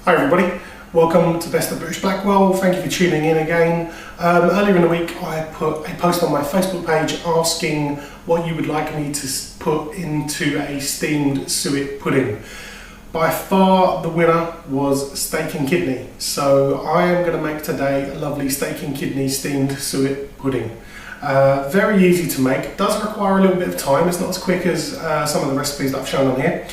Hi everybody, welcome to Best of British Blackwell. Thank you for tuning in again. Earlier in the week I put a post on my Facebook page asking what you would like me to put into a steamed suet pudding. By far the winner was steak and kidney, so I am going to make today a lovely steak and kidney steamed suet pudding. Very easy to make, does require a little bit of time, it's not as quick as some of the recipes that I've shown on here.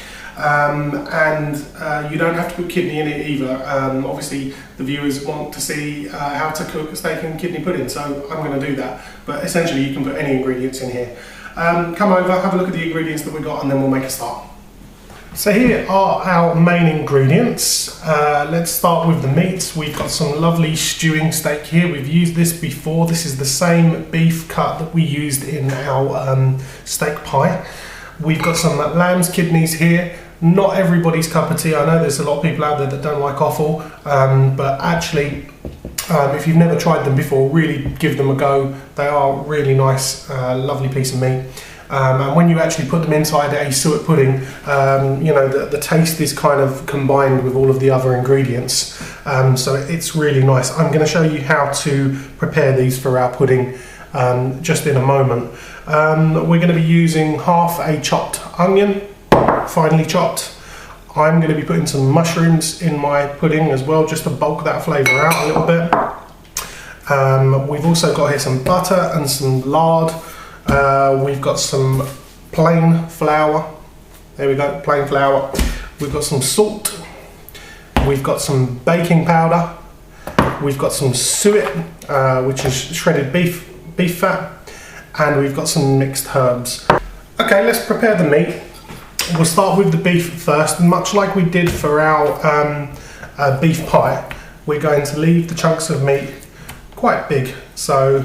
You don't have to put kidney in it either. Obviously the viewers want to see how to cook a steak and kidney pudding, so I'm going to do that, but essentially you can put any ingredients in here. Come over, have a look at the ingredients that we got, and then we'll make a start. So here are our main ingredients. Let's start with the meats. We've got some lovely stewing steak here. We've used this before. This is the same beef cut that we used in our steak pie. We've got some lamb's kidneys here. Not everybody's cup of tea. I know there's a lot of people out there that don't like offal, but actually if you've never tried them before, really give them a go. They are really nice, lovely piece of meat. And when you actually put them inside a suet pudding, you know, the taste is kind of combined with all of the other ingredients. So it's really nice. I'm going to show you how to prepare these for our pudding just in a moment. We're going to be using half a chopped onion, finely chopped. I'm going to be putting some mushrooms in my pudding as well, just to bulk that flavour out a little bit. We've also got here some butter and some lard. We've got some plain flour. There we go, plain flour. We've got some salt. We've got some baking powder. We've got some suet, which is shredded beef fat. And we've got some mixed herbs. Okay, let's prepare the meat. We'll start with the beef first. Much like we did for our beef pie, we're going to leave the chunks of meat quite big. So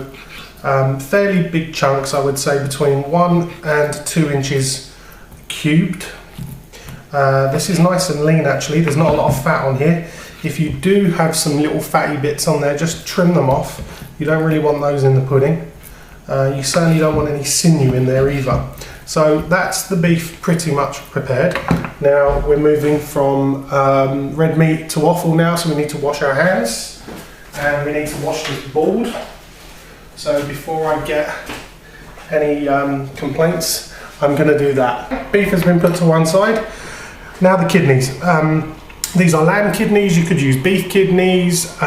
fairly big chunks, I would say between 1 and 2 inches cubed. This is nice and lean actually, there's not a lot of fat on here. If you do have some little fatty bits on there, just trim them off. You don't really want those in the pudding. You certainly don't want any sinew in there either. So that's the beef pretty much prepared. Now we're moving from red meat to offal now, so we need to wash our hands and we need to wash this board. So before I get any complaints, I'm going to do that. Beef has been put to one side. Now the kidneys. These are lamb kidneys, you could use beef kidneys.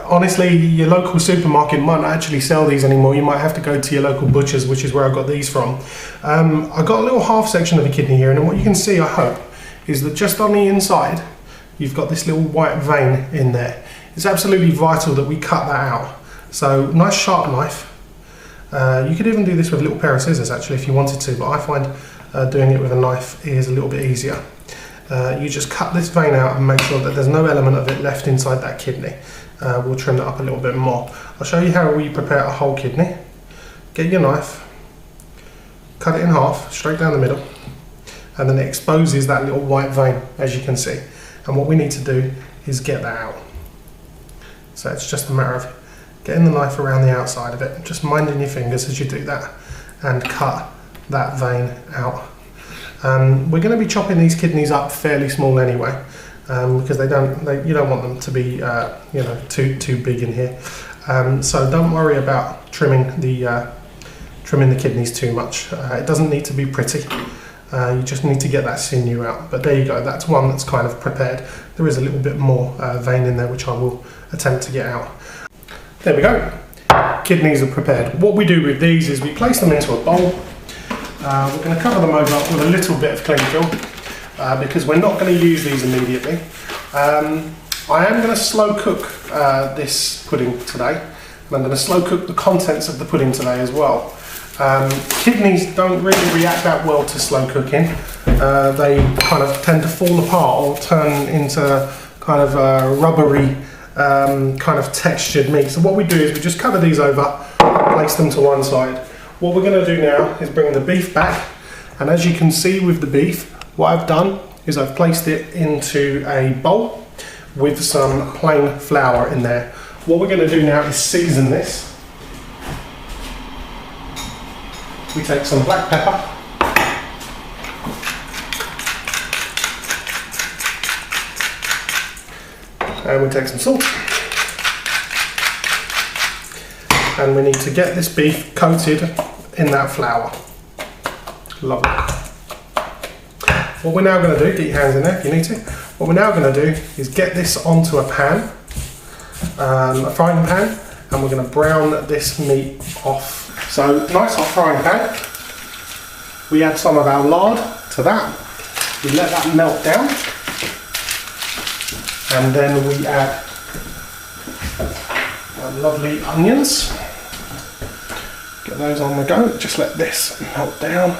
Honestly, your local supermarket might not actually sell these anymore. You might have to go to your local butcher's, which is where I got these from. I got a little half section of a kidney here, and what you can see, I hope, is that just on the inside, you've got this little white vein in there. It's absolutely vital that we cut that out. So, nice sharp knife. You could even do this with a little pair of scissors, actually, if you wanted to, but I find doing it with a knife is a little bit easier. You just cut this vein out and make sure that there's no element of it left inside that kidney. We'll trim that up a little bit more. I'll show you how we prepare a whole kidney. Get your knife, cut it in half, straight down the middle, and then it exposes that little white vein, as you can see. And what we need to do is get that out. So it's just a matter of getting the knife around the outside of it, just minding your fingers as you do that, and cut that vein out. We're going to be chopping these kidneys up fairly small anyway, because you don't want them to be you know, too big in here. So don't worry about trimming the kidneys too much. It doesn't need to be pretty. You just need to get that sinew out. But there you go. That's one that's kind of prepared. There is a little bit more vein in there, which I will attempt to get out. There we go. Kidneys are prepared. What we do with these is we place them into a bowl. We're going to cover them over with a little bit of cling film because we're not going to use these immediately. I am going to slow cook this pudding today, and I'm going to slow cook the contents of the pudding today as well. Kidneys don't really react that well to slow cooking. They kind of tend to fall apart or turn into kind of rubbery kind of textured meat. So what we do is we just cover these over, place them to one side. What we're going to do now is bring the beef back, and as you can see with the beef, what I've done is I've placed it into a bowl with some plain flour in there. What we're going to do now is season this. We take some black pepper, And we take some salt. And we need to get this beef coated in that flour. Lovely. What we're now going to do, get your hands in there if you need to. What we're now going to do is get this onto a pan, a frying pan, and we're going to brown this meat off. So, nice hot frying pan. We add some of our lard to that. We let that melt down. And then we add our lovely onions. Get those on the go. Just let this melt down.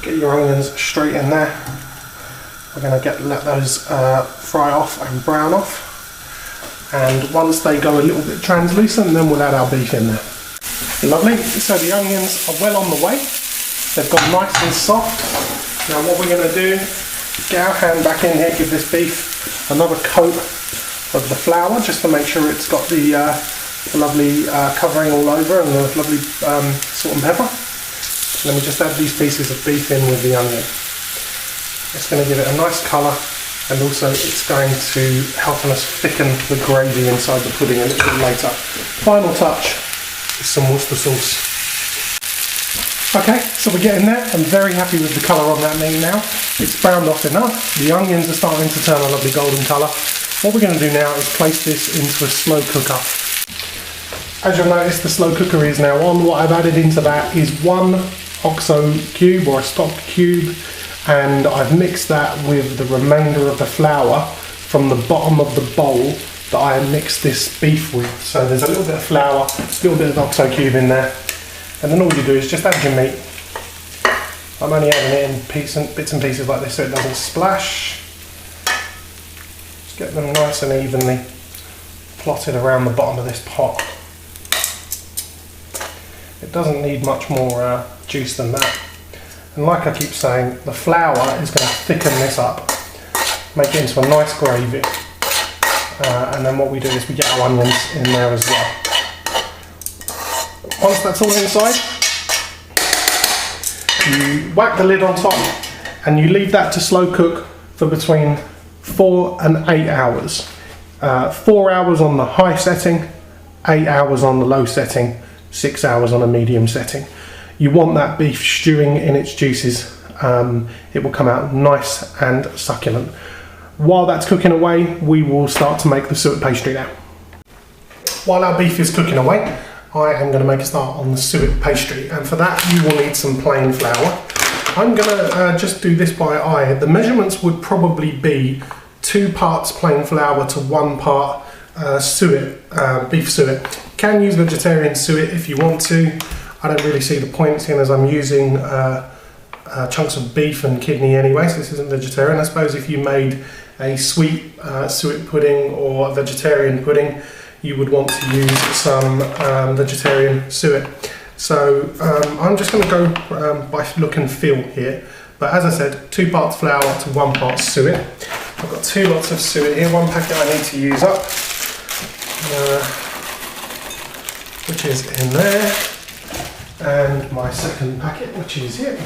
Get your onions straight in there. We're going to let those fry off and brown off. And once they go a little bit translucent, then we'll add our beef in there. Lovely. So the onions are well on the way. They've got nice and soft. Now what we're going to do, get our hand back in here, give this beef another coat of the flour just to make sure it's got the lovely covering all over and the lovely salt and pepper. Let me just add these pieces of beef in with the onion. It's going to give it a nice colour, and also it's going to help us thicken the gravy inside the pudding a little bit later. Final touch is some Worcester sauce. Okay, so we're getting there. I'm very happy with the colour on that meat now. It's browned off enough. The onions are starting to turn a lovely golden colour. What we're going to do now is place this into a slow cooker. As you'll notice, the slow cooker is now on. What I've added into that is 1 OXO cube or a stock cube, and I've mixed that with the remainder of the flour from the bottom of the bowl that I mixed this beef with. So there's a little bit of flour, a little bit of OXO cube in there, and then all you do is just add your meat. I'm only adding it in bits and pieces like this so it doesn't splash. Just get them nice and evenly plotted around the bottom of this pot. It doesn't need much more juice than that. And like I keep saying, the flour is going to thicken this up, make it into a nice gravy. And then what we do is we get our onions in there as well. Once that's all inside, you whack the lid on top and you leave that to slow cook for between 4 and 8 hours. 4 hours on the high setting, 8 hours on the low setting, 6 hours on a medium setting. You want that beef stewing in its juices. It will come out nice and succulent. While that's cooking away, we will start to make the suet pastry now. While our beef is cooking away, I am going to make a start on the suet pastry, and for that you will need some plain flour. I'm going to just do this by eye. The measurements would probably be 2 parts plain flour to 1 part suet, beef suet. You can use vegetarian suet if you want to. I don't really see the point, seeing as I'm using chunks of beef and kidney anyway, so this isn't vegetarian. I suppose if you made a sweet suet pudding or a vegetarian pudding, you would want to use some vegetarian suet. So I'm just going to go by look and feel here. But as I said, 2 parts flour to 1 part suet. I've got 2 lots of suet here, 1 packet I need to use up, which is in there, and my second packet, which is here.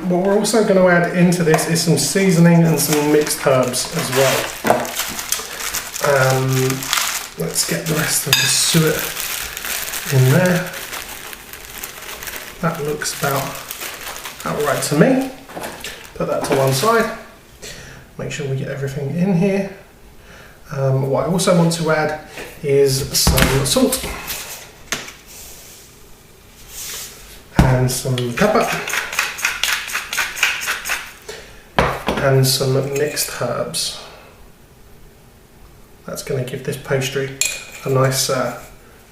What we're also going to add into this is some seasoning and some mixed herbs as well. Let's get the rest of the suet in there. That looks about right to me. Put that to one side. Make sure we get everything in here. What I also want to add is some salt and some pepper and some mixed herbs. That's going to give this pastry a nice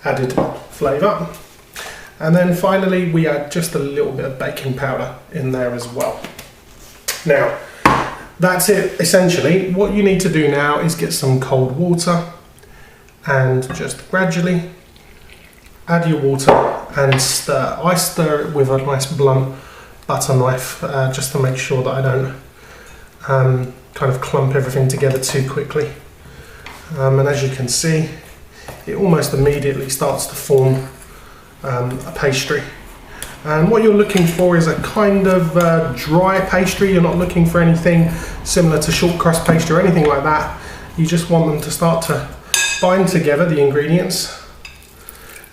added flavour. And then finally we add just a little bit of baking powder in there as well. Now that's it essentially. What you need to do now is get some cold water and just gradually add your water and stir. I stir it with a nice blunt butter knife just to make sure that I don't kind of clump everything together too quickly. And as you can see, it almost immediately starts to form a pastry. And what you're looking for is a kind of dry pastry. You're not looking for anything similar to short crust pastry or anything like that. You just want them to start to bind together, the ingredients,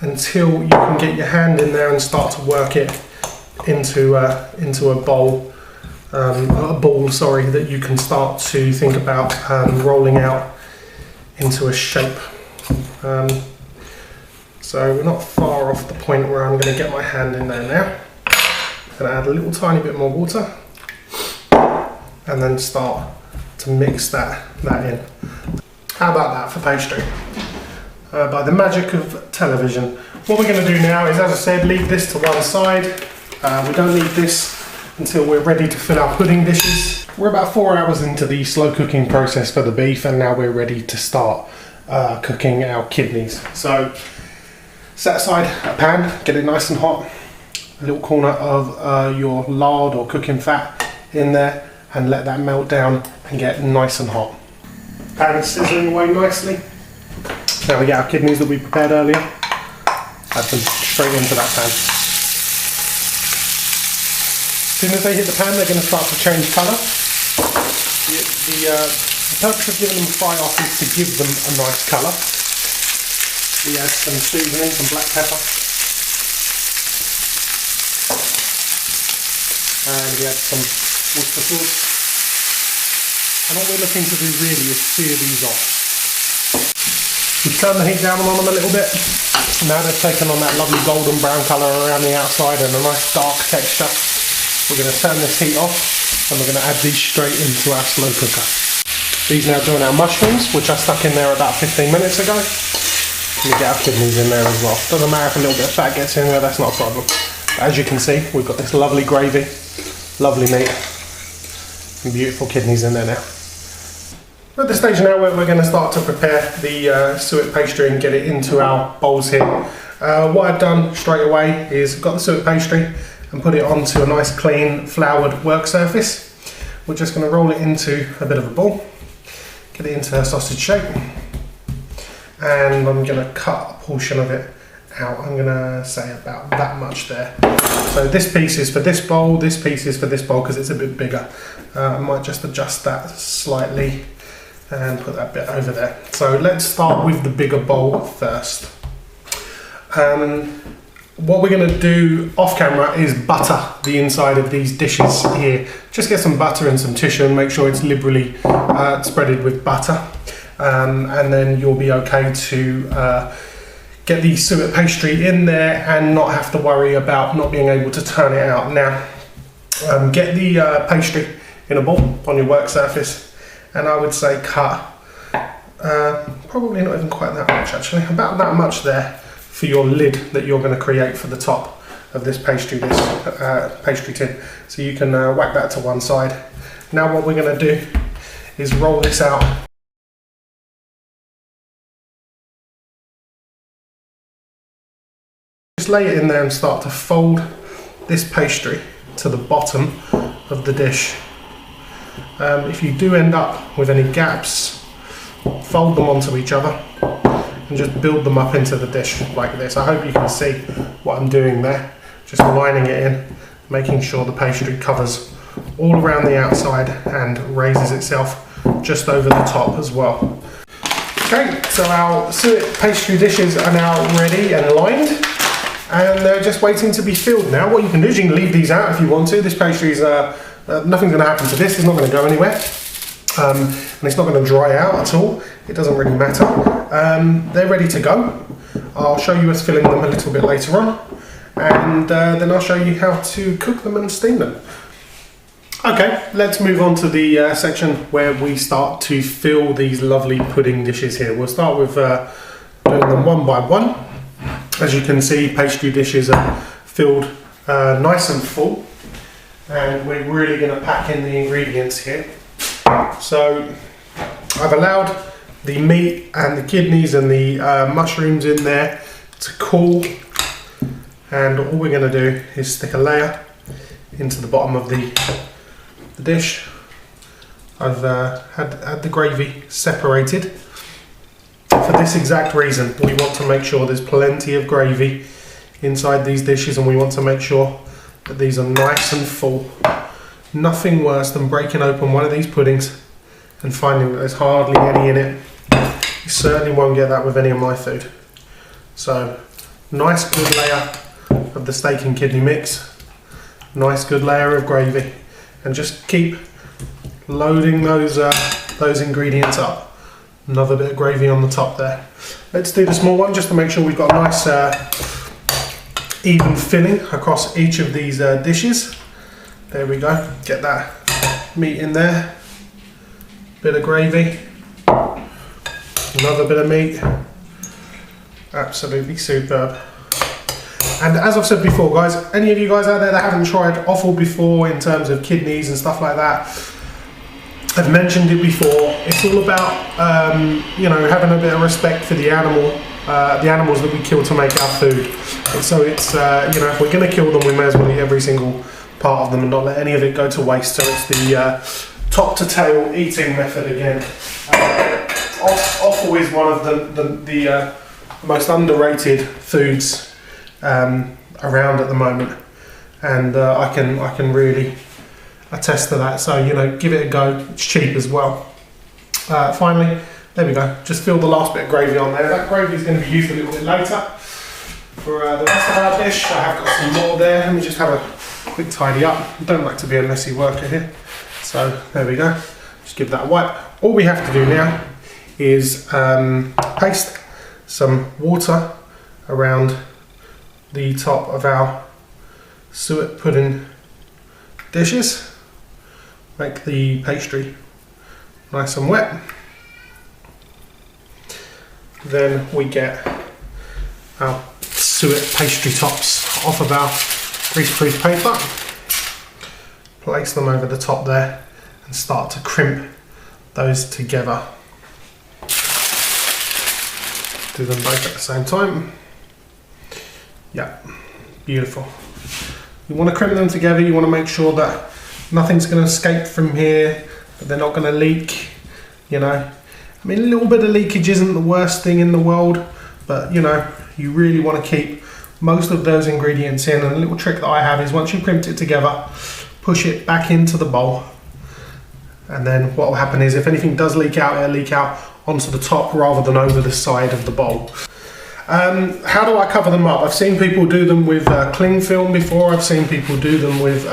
until you can get your hand in there and start to work it into a bowl, that you can start to think about rolling out into a shape. So we're not far off the point where I'm going to get my hand in there now. I'm going to add a little tiny bit more water and then start to mix that in. How about that for pastry? By the magic of television. What we're going to do now is, as I said, leave this to one side. We don't need this until we're ready to fill our pudding dishes. We're about 4 hours into the slow cooking process for the beef, and now we're ready to start cooking our kidneys. So set aside a pan, get it nice and hot, a little corner of your lard or cooking fat in there, and let that melt down and get nice and hot. Pan is sizzling away nicely. Now we get our kidneys that we prepared earlier, add them straight into that pan. As soon as they hit the pan, they're going to start to change colour. The purpose of giving them a fry off is to give them a nice colour. We add some seasoning, some black pepper, and we add some Worcester sauce. And all we're looking to do really is sear these off. We've turned the heat down on them a little bit. Now they've taken on that lovely golden brown colour around the outside and a nice dark texture. We're going to turn this heat off and we're going to add these straight into our slow cooker. These now join our mushrooms, which I stuck in there about 15 minutes ago. We get our kidneys in there as well. Doesn't matter if a little bit of fat gets in there, that's not a problem. But as you can see, we've got this lovely gravy, lovely meat, and beautiful kidneys in there now. We're at the stage now where we're going to start to prepare the suet pastry and get it into our bowls here. What I've done straight away is got the suet pastry and put it onto a nice clean floured work surface. We're just going to roll it into a bit of a ball, get it into a sausage shape, and I'm going to cut a portion of it out. I'm going to say about that much there. So this piece is for this bowl, this piece is for this bowl because it's a bit bigger. I might just adjust that slightly and put that bit over there. So let's start with the bigger bowl first. What we're going to do off camera is butter the inside of these dishes here. Just get some butter and some tissue and make sure it's liberally spreaded with butter. And then you'll be okay to get the suet pastry in there and not have to worry about not being able to turn it out. Now, get the pastry in a ball on your work surface, and I would say cut, probably not even quite that much actually, about that much there for your lid that you're going to create for the top of this pastry tin. So you can whack that to one side. Now what we're going to do is roll this out. Just lay it in there and start to fold this pastry to the bottom of the dish. If you do end up with any gaps, fold them onto each other and just build them up into the dish like this. I hope you can see what I'm doing there. Just lining it in, making sure the pastry covers all around the outside and raises itself just over the top as well. Okay, so our suet pastry dishes are now ready and lined, and they're just waiting to be filled now. What you can do is you can leave these out if you want to. This pastry is, nothing's going to happen to this, it's not going to go anywhere. And it's not going to dry out at all. It doesn't really matter. They're ready to go. I'll show you us filling them a little bit later on, and then I'll show you how to cook them and steam them. Okay, let's move on to the section where we start to fill these lovely pudding dishes here. We'll start with doing them one by one. As you can see, pastry dishes are filled nice and full, and we're really going to pack in the ingredients here. So I've allowed the meat and the kidneys and the mushrooms in there to cool, and all we're going to do is stick a layer into the bottom of the dish. I've had the gravy separated for this exact reason. We want to make sure there's plenty of gravy inside these dishes, and we want to make sure that these are nice and full. Nothing worse than breaking open one of these puddings and finding that there's hardly any in it. You certainly won't get that with any of my food. So, nice good layer of the steak and kidney mix, nice good layer of gravy, and just keep loading those ingredients up. Another bit of gravy on the top there. Let's do the small one just to make sure we've got a nice even filling across each of these dishes. There we go, get that meat in there, bit of gravy, another bit of meat, absolutely superb. And as I've said before, guys, any of you guys out there that haven't tried offal before in terms of kidneys and stuff like that, I've mentioned it before, it's all about you know, having a bit of respect for the animals that we kill to make our food. And so it's you know, if we're going to kill them, we may as well eat every single part of them and not let any of it go to waste. So it's the top to tail eating method again. Offal is one of the most underrated foods around at the moment, and I can really attest to that. So, you know, give it a go. It's cheap as well. Finally, there we go. Just fill the last bit of gravy on there. That gravy is going to be used a little bit later for the rest of our dish. I have got some more there. Let me just have a quick tidy up. I don't like to be a messy worker here. So there we go. Just give that a wipe. All we have to do now is paste some water around the top of our suet pudding dishes. Make the pastry nice and wet. Then we get our suet pastry tops off of our greaseproof paper, place them over the top there and start to crimp those together. Do them both at the same time. Yeah, beautiful. You want to crimp them together, you want to make sure that nothing's going to escape from here, that they're not going to leak, you know. I mean, a little bit of leakage isn't the worst thing in the world, but you know, you really want to keep most of those ingredients in. And a little trick that I have is once you've crimped it together, push it back into the bowl, and then what will happen is if anything does leak out, it'll leak out onto the top rather than over the side of the bowl. How do I cover them up? I've seen people do them with cling film before. I've seen people do them with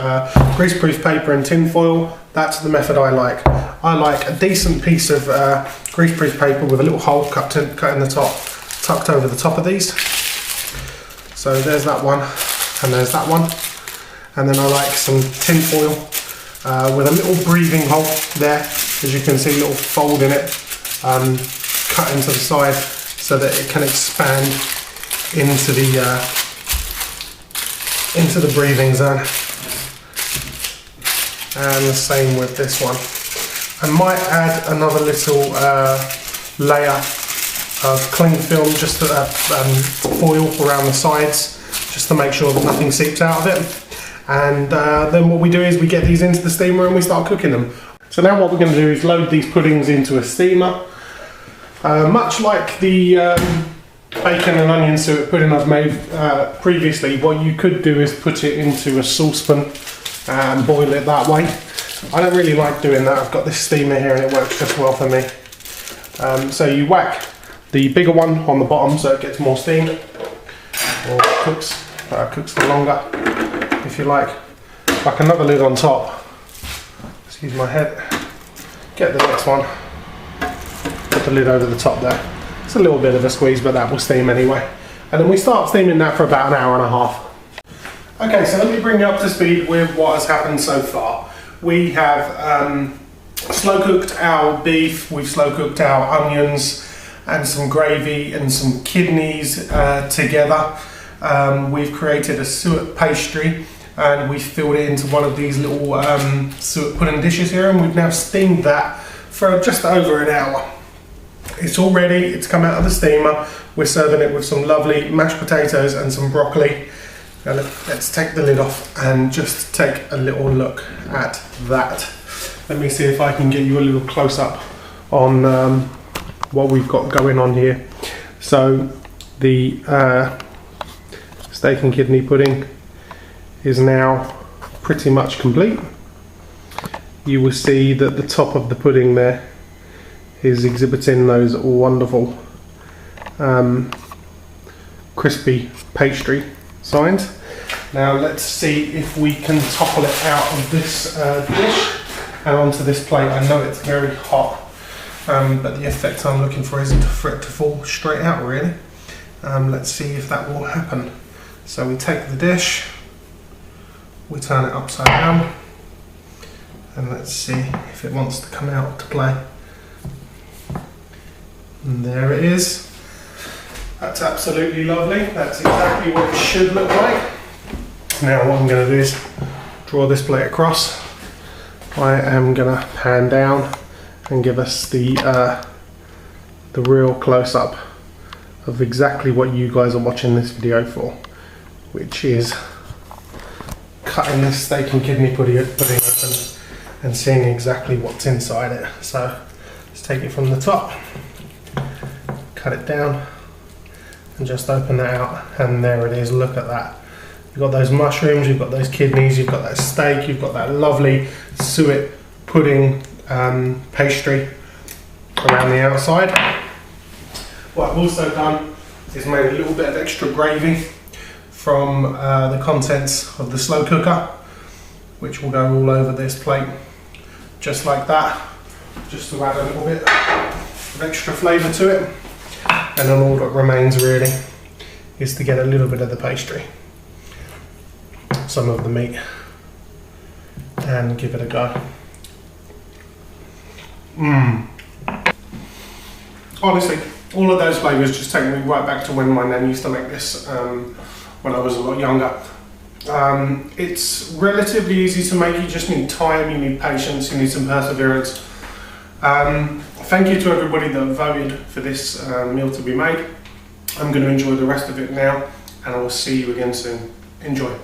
greaseproof paper and tin foil. That's the method I like. I like a decent piece of greaseproof paper with a little hole cut in the top, tucked over the top of these. So there's that one, and there's that one. And then I like some tin foil with a little breathing hole there. As you can see, a little fold in it, cut into the side so that it can expand into the breathing zone. And the same with this one. I might add another little layer of cling film, just foil around the sides, just to make sure that nothing seeps out of it. And then what we do is we get these into the steamer and we start cooking them. So now what we're going to do is load these puddings into a steamer. Much like the bacon and onion suet pudding I've made previously, what you could do is put it into a saucepan and boil it that way. I don't really like doing that. I've got this steamer here and it works just well for me. So you whack the bigger one on the bottom so it gets more steam, or cooks for longer if you like. Like another lid on top. Excuse my head. Get the next one. Put the lid over the top there. It's a little bit of a squeeze, but that will steam anyway. And then we start steaming that for about an hour and a half. Okay, so let me bring you up to speed with what has happened so far. We have slow cooked our beef, we've slow cooked our onions and some gravy and some kidneys together. We've created a suet pastry and we filled it into one of these little suet pudding dishes here, and we've now steamed that for just over an hour. It's all ready, it's come out of the steamer. We're serving it with some lovely mashed potatoes and some broccoli. Now let's take the lid off and just take a little look at that. Let me see if I can get you a little close up on what we've got going on here. So the steak and kidney pudding is now pretty much complete. You will see that the top of the pudding there is exhibiting those wonderful crispy pastry signs. Now let's see if we can topple it out of this dish and onto this plate. I know it's very hot, but the effect I'm looking for isn't for it to fall straight out really. Let's see if that will happen. So we take the dish, we turn it upside down, and let's see if it wants to come out to play. And there it is. That's absolutely lovely. That's exactly what it should look like. Now what I'm going to do is draw this plate across. I am going to pan down and give us the real close-up of exactly what you guys are watching this video for, which is cutting this steak and kidney pudding open and seeing exactly what's inside it. So let's take it from the top, cut it down, and just open that out, and there it is. Look at that. You've got those mushrooms, you've got those kidneys, you've got that steak, you've got that lovely suet pudding pastry around the outside. What I've also done is made a little bit of extra gravy from the contents of the slow cooker, which will go all over this plate, just like that, just to add a little bit of extra flavour to it. And then all that remains really is to get a little bit of the pastry, some of the meat, and give it a go. Honestly, all of those flavours just take me right back to when my nan used to make this when I was a lot younger. It's relatively easy to make. You just need time, you need patience, you need some perseverance. Thank you to everybody that voted for this meal to be made. I'm going to enjoy the rest of it now, and I will see you again soon. Enjoy.